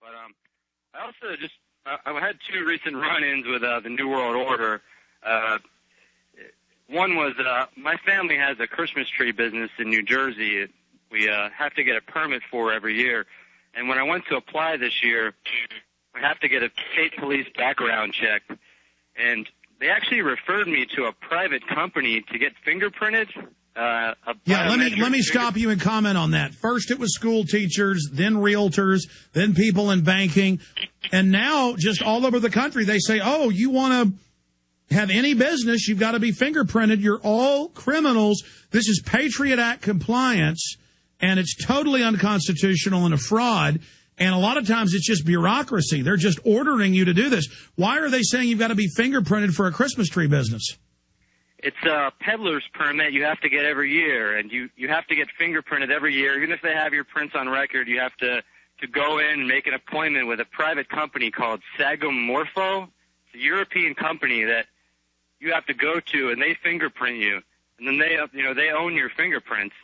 But I also just I had two recent run-ins with the New World Order. One was my family has a Christmas tree business in New Jersey. We have to get a permit for every year. And when I went to apply this year, I have to get a state police background check. And they actually referred me to a private company to get fingerprinted. Let me stop you and comment on that. First it was school teachers, then realtors, then people in banking. And now just all over the country they say, oh, you want to have any business, you've got to be fingerprinted. You're all criminals. This is Patriot Act compliance, and it's totally unconstitutional and a fraud. And a lot of times it's just bureaucracy. They're just ordering you to do this. Why are they saying you've got to be fingerprinted for a Christmas tree business? It's a peddler's permit you have to get every year, and you have to get fingerprinted every year. Even if they have your prints on record, you have to go in and make an appointment with a private company called Sagomorpho. It's a European company that you have to go to, and they fingerprint you. And then they own your fingerprints.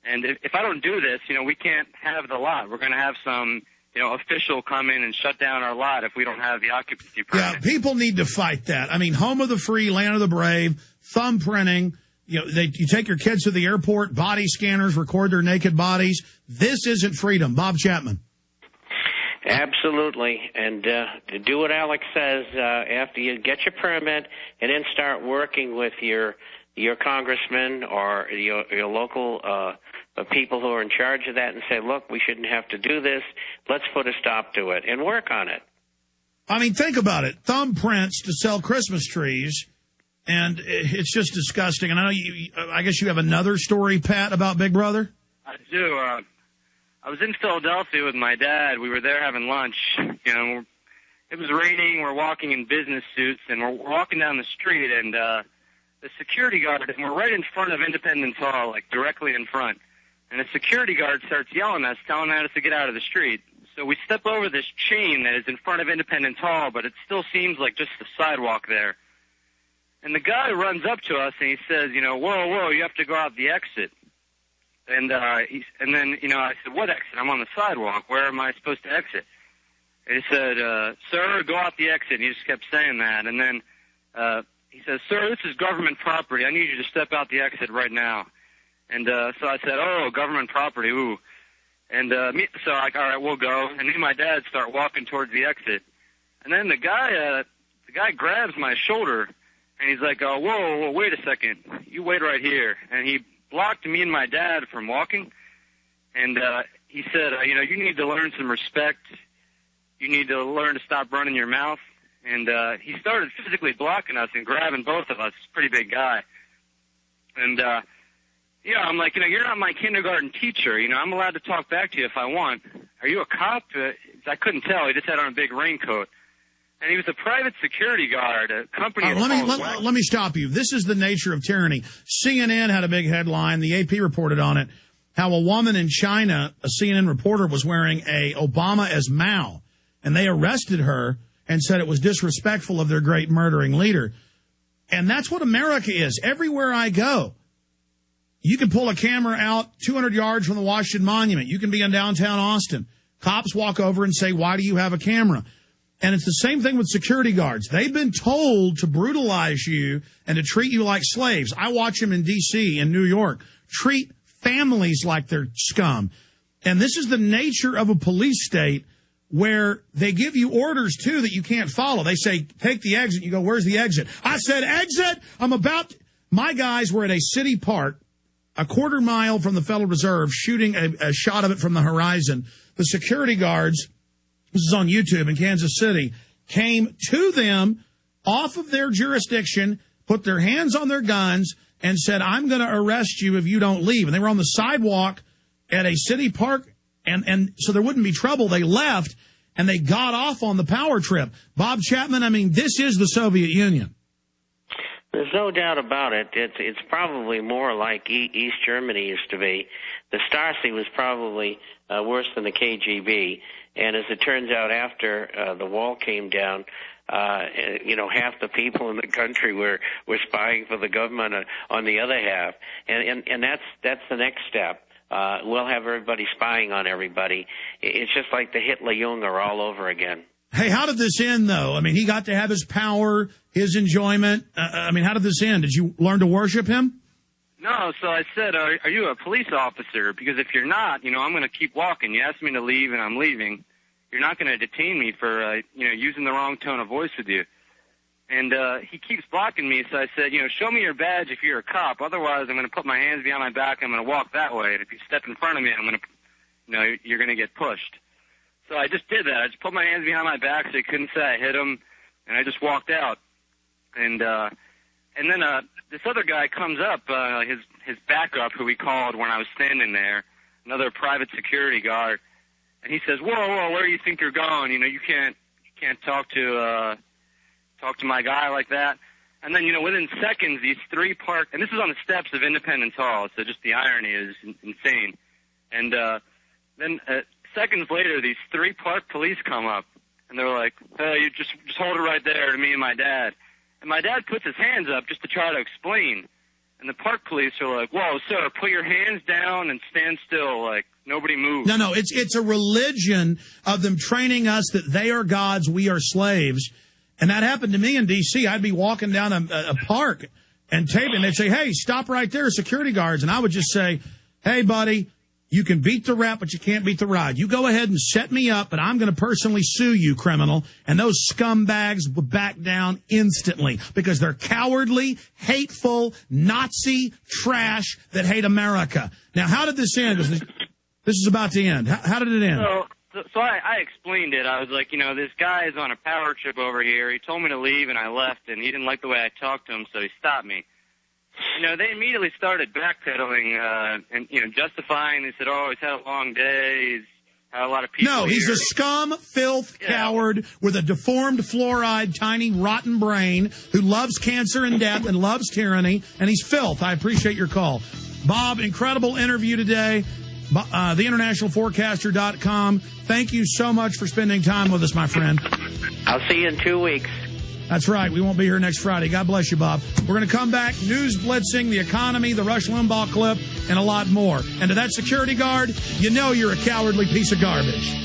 And if I don't do this, we can't have the lot. We're going to have some, official come in and shut down our lot if we don't have the occupancy permit. Yeah, people need to fight that. I mean, home of the free, land of the brave, thumbprinting. You take your kids to the airport, body scanners record their naked bodies. This isn't freedom. Bob Chapman. Absolutely. And to do what Alex says, after you get your permit and then start working with your congressman or your local people who are in charge of that and say, look, we shouldn't have to do this. Let's put a stop to it and work on it. I mean, think about it. Thumbprints to sell Christmas trees, and it's just disgusting. And I guess you have another story, Pat, about Big Brother? I do. I was in Philadelphia with my dad. We were there having lunch. It was raining. We're walking in business suits, and we're walking down the street, and the security guard, and we're right in front of Independence Hall, like directly in front. And the security guard starts yelling at us, telling us to get out of the street. So we step over this chain that is in front of Independence Hall, but it still seems like just the sidewalk there. And the guy runs up to us and he says, whoa, you have to go out the exit. And then I said, what exit? I'm on the sidewalk. Where am I supposed to exit? And he said, sir, go out the exit. And he just kept saying that. And then he says, sir, this is government property. I need you to step out the exit right now. And so I said, oh, government property, ooh. And so all right, we'll go. And me and my dad start walking towards the exit. And then the guy grabs my shoulder, and he's like, whoa, wait a second. You wait right here. And he blocked me and my dad from walking. And he said, you need to learn some respect. You need to learn to stop running your mouth. And he started physically blocking us and grabbing both of us. He's a pretty big guy. And, I'm like, you're not my kindergarten teacher. I'm allowed to talk back to you if I want. Are you a cop? I couldn't tell. He just had on a big raincoat. And he was a private security guard, a company. Let me stop you. This is the nature of tyranny. CNN had a big headline. The AP reported on it, how a woman in China, a CNN reporter, was wearing a Obama as Mao. And they arrested her and said it was disrespectful of their great murdering leader. And that's what America is. Everywhere I go, you can pull a camera out 200 yards from the Washington Monument. You can be in downtown Austin. Cops walk over and say, why do you have a camera? And it's the same thing with security guards. They've been told to brutalize you and to treat you like slaves. I watch them in D.C., in New York, treat families like they're scum. And this is the nature of a police state where they give you orders, too, that you can't follow. They say, take the exit. You go, where's the exit? I said, exit. My guys were at a city park a quarter mile from the Federal Reserve shooting a shot of it from the horizon. The security guards, this is on YouTube in Kansas City, came to them off of their jurisdiction, put their hands on their guns, and said, I'm going to arrest you if you don't leave. And they were on the sidewalk at a city park, and so there wouldn't be trouble. They left, and they got off on the power trip. Bob Chapman, I mean, this is the Soviet Union. There's no doubt about it. It's probably more like East Germany used to be. The Stasi was probably worse than the KGB. And as it turns out, after the wall came down, half the people in the country were spying for the government on the other half. And that's the next step. We'll have everybody spying on everybody. It's just like the Hitler-Junger all over again. Hey, how did this end, though? I mean, he got to have his power, his enjoyment. I mean, how did this end? Did you learn to worship him? No, so I said, are you a police officer? Because if you're not, I'm going to keep walking. You asked me to leave, and I'm leaving. You're not going to detain me for, using the wrong tone of voice with you. And he keeps blocking me, so I said, show me your badge if you're a cop. Otherwise, I'm going to put my hands behind my back, I'm going to walk that way. And if you step in front of me, I'm going to, you're going to get pushed. So I just did that. I just put my hands behind my back so he couldn't say I hit him, and I just walked out. And then this other guy comes up, his backup, who we called when I was standing there, another private security guard, and he says, "Whoa, where do you think you're going? You can't talk to my guy like that." And then within seconds, these three and this is on the steps of Independence Hall, so just the irony is insane. And then seconds later, these three park police come up, and they're like, "Hey, you just hold it right there to me and my dad." And my dad puts his hands up just to try to explain. And the park police are like, "Whoa, sir, put your hands down and stand still, like nobody moves." No, it's a religion of them training us that they are gods, we are slaves. And that happened to me in D.C. I'd be walking down a park and taping. They'd say, "Hey, stop right there, security guards." And I would just say, "Hey, buddy, you can beat the rap, but you can't beat the ride. You go ahead and set me up, but I'm going to personally sue you, criminal." And those scumbags would back down instantly because they're cowardly, hateful, Nazi trash that hate America. Now, how did this end? This is about to end. How did it end? So I explained it. I was like, this guy is on a power trip over here. He told me to leave, and I left, and he didn't like the way I talked to him, so he stopped me. They immediately started backpedaling and, justifying. They said, "Oh, he's had a long day. He's had a lot of people." No, he's here. a scum, filth, coward with a deformed, fluoride, tiny, rotten brain who loves cancer and death and loves tyranny, and he's filth. I appreciate your call. Bob, incredible interview today. TheInternationalForecaster.com. Thank you so much for spending time with us, my friend. I'll see you in 2 weeks. That's right. We won't be here next Friday. God bless you, Bob. We're going to come back, news blitzing, the economy, the Rush Limbaugh clip, and a lot more. And to that security guard, you're a cowardly piece of garbage.